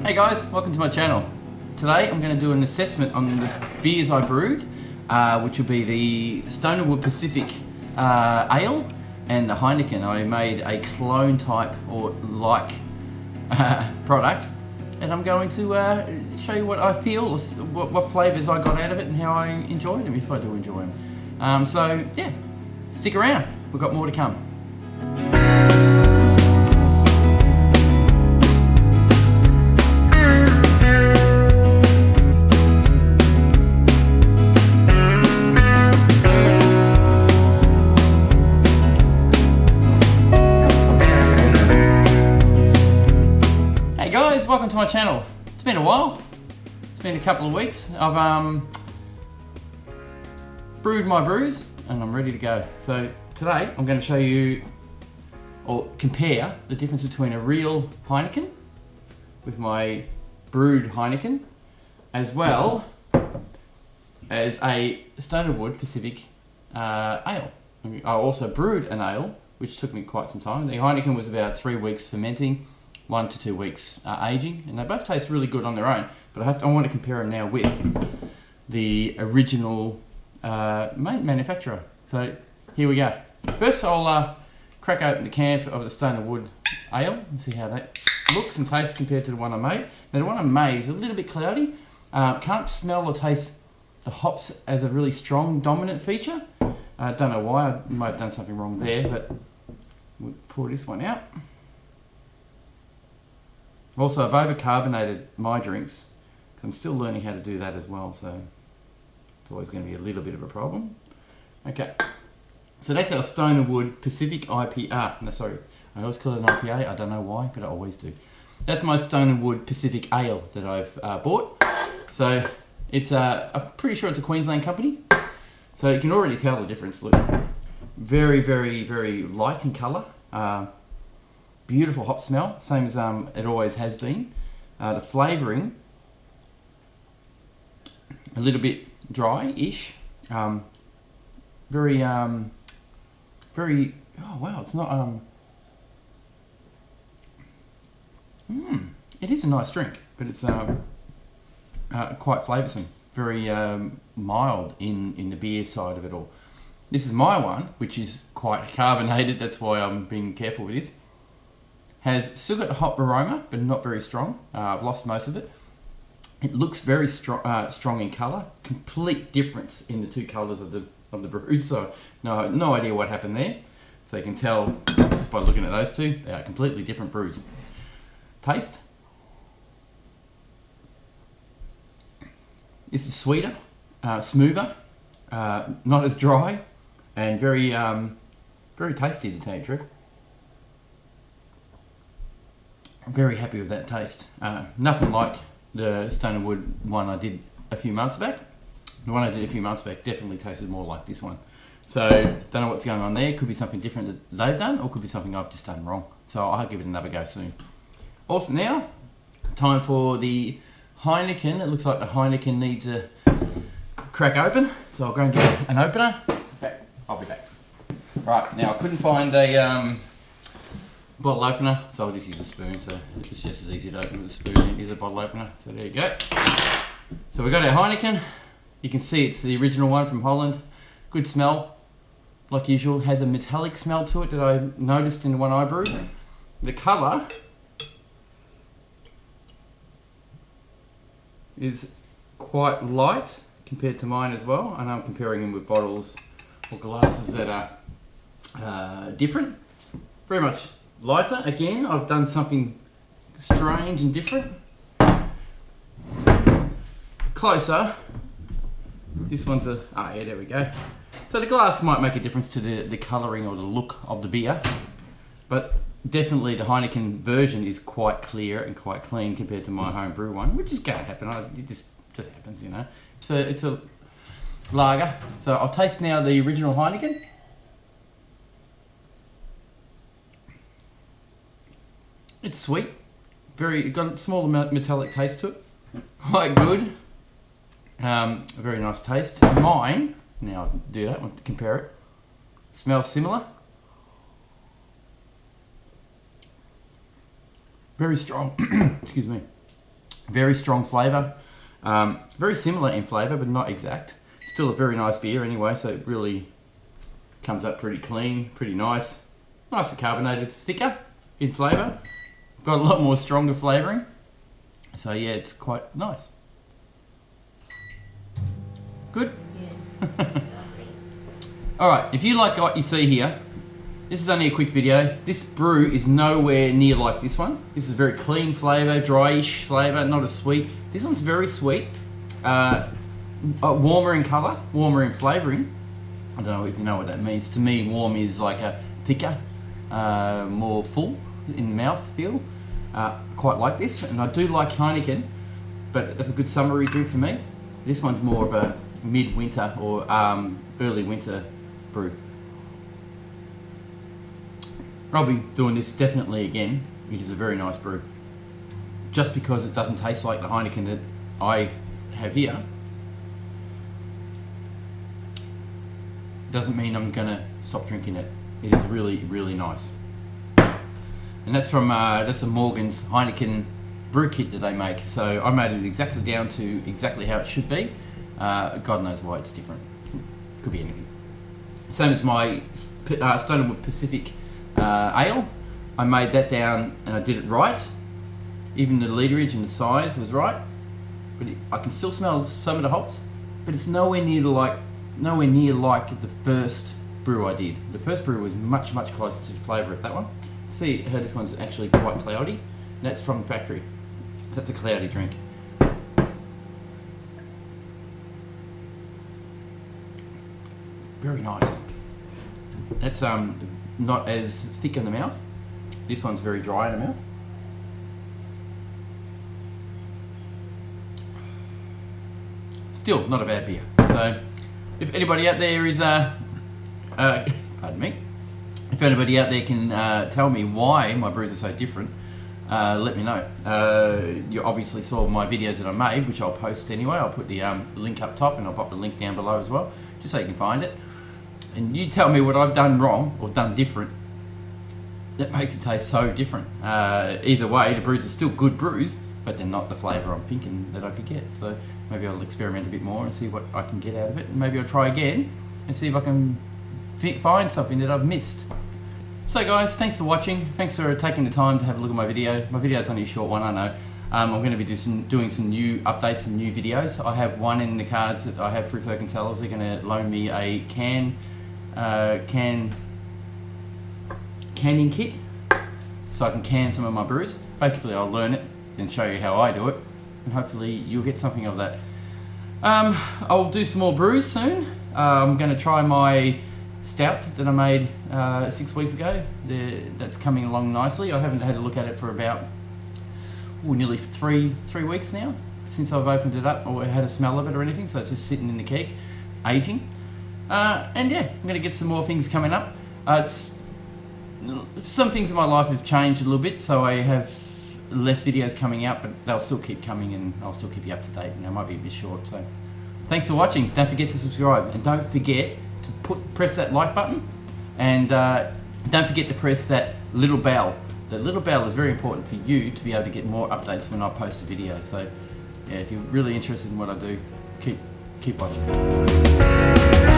Hey guys, welcome to my channel. Today I'm going to do an assessment on the beers I brewed, which will be the Stone & Wood Pacific Ale and the Heineken. I made a clone type or like product, and I'm going to show you what I feel, what flavours I got out of it and how I enjoyed them, if I do enjoy them. So yeah, stick around, we've got more to come. Welcome to my channel. It's been a while. It's been a couple of weeks. I've brewed my brews and I'm ready to go. So today I'm going to show you or compare the difference between a real Heineken with my brewed Heineken, as well as a Stone & Wood Pacific Ale. I also brewed an ale, which took me quite some time. The Heineken was about 3 weeks fermenting, 1 to 2 weeks aging, and they both taste really good on their own, but I want to compare them now with the original manufacturer. So here we go. First I'll crack open the can of the Stone & Wood Ale and see how that looks and tastes compared to the one I made. Now the one I made is a little bit cloudy. Can't smell or taste the hops as a really strong dominant feature. Don't know why, I might have done something wrong there, but we'll pour this one out. Also, I've over-carbonated my drinks, because I'm still learning how to do that as well, so it's always going to be a little bit of a problem. Okay, so that's our Stone & Wood Pacific IPA. No, sorry, I always call it an IPA, I don't know why, but I always do. That's my Stone & Wood Pacific Ale that I've bought. So it's I'm pretty sure it's a Queensland company, so you can already tell the difference. Look, very, very, very light in colour. Beautiful hop smell, same as it always has been. The flavouring, a little bit dry-ish. Very, very, oh wow, it's not, it is a nice drink, but it's quite flavoursome. Very mild in the beer side of it all. This is my one, which is quite carbonated, that's why I'm being careful with this. Has still got a hop aroma, but not very strong. I've lost most of it. It looks very strong in colour. Complete difference in the two colours of the brew. So no idea what happened there. So you can tell just by looking at those two, they are completely different brews. Taste. This is sweeter, smoother, not as dry, and very tasty to tell you the truth. I'm very happy with that taste. Nothing like the Stone & Wood one I did a few months back. The one I did a few months back definitely tasted more like this one. So, don't know what's going on there. Could be something different that they've done, or could be something I've just done wrong. So I'll give it another go soon. Also now, time for the Heineken. It looks like the Heineken needs a crack open. So I'll go and get an opener. I'll be back. Right, now I couldn't find a bottle opener, so I'll just use a spoon, so it's just as easy to open with a spoon as use a bottle opener. So there you go. So we got our Heineken. You can see it's the original one from Holland. Good smell, like usual. Has a metallic smell to it that I noticed in the one I brewed. The colour is quite light compared to mine as well. I know I'm comparing them with bottles or glasses that are different. Very much lighter. Again, I've done something strange and different. Closer. This one's a, yeah, there we go. So the glass might make a difference to the colouring or the look of the beer, but definitely the Heineken version is quite clear and quite clean compared to my home brew one, which is going to happen. It just happens, you know. So it's a lager. So I'll taste now the original Heineken. It's sweet, got a small metallic taste to it, quite good, a very nice taste. Mine, now I can do that, want to compare it, smells similar, very strong, excuse me, Very strong flavour. Very similar in flavour, but not exact. Still a very nice beer anyway, so it really comes up pretty clean, pretty nice. Nice and carbonated. It's thicker in flavour. Got a lot more stronger flavouring. So yeah, it's quite nice. Good? Yeah. Alright, if you like what you see here, this is only a quick video. This brew is nowhere near like this one. This is very clean flavour, dryish flavour, not as sweet. This one's very sweet. Warmer in colour, warmer in flavouring. I don't know if you know what that means. To me, warm is like a thicker, more full in mouth feel. Quite like this, and I do like Heineken, but that's a good summery drink for me. This one's more of a mid-winter or early winter brew. I'll be doing this definitely again. It is a very nice brew. Just because it doesn't taste like the Heineken that I have here, doesn't mean I'm gonna stop drinking it. It is really, really nice. And that's from that's a Morgan's Heineken brew kit that they make. So I made it exactly down to exactly how it should be. God knows why it's different. Could be anything. Same as my Stonewood Pacific ale. I made that down and I did it right. Even the literage and the size was right. But I can still smell some of the hops, but it's nowhere near like the first brew I did. The first brew was much closer to the flavour of that one. See how this one's actually quite cloudy. That's from the factory. That's a cloudy drink. Very nice. That's not as thick in the mouth. This one's very dry in the mouth. Still not a bad beer. So if anybody out there is pardon me. If anybody out there can tell me why my brews are so different, let me know. You obviously saw my videos that I made, which I'll post anyway. I'll put the link up top and I'll pop the link down below as well, just so you can find it. And you tell me what I've done wrong or done different that makes it taste so different. Either way, the brews are still good brews, but they're not the flavour I'm thinking that I could get. So maybe I'll experiment a bit more and see what I can get out of it. And maybe I'll try again and see if I can find something that I've missed. So guys, thanks for watching. Thanks for taking the time to have a look at my video. My video is only a short one, I know. I'm going to be doing some new updates and new videos. I have one in the cards that I have through Ferk & Sellers. They're going to loan me a canning kit so I can can some of my brews. Basically, I'll learn it and show you how I do it, and hopefully you'll get something of that. I'll do some more brews soon. I'm going to try my stout that I made 6 weeks ago. That's coming along nicely. I haven't had a look at it for about nearly three weeks now since I've opened it up or had a smell of it or anything, so it's just sitting in the keg aging. And yeah, I'm going to get some more things coming up. Some things in my life have changed a little bit, so I have less videos coming out, but they'll still keep coming and I'll still keep you up to date, and they might be a bit short. So thanks for watching. Don't forget to subscribe, and don't forget to press that like button, and don't forget to press that little bell. The little bell is very important for you to be able to get more updates when I post a video. So yeah, if you're really interested in what I do, keep watching.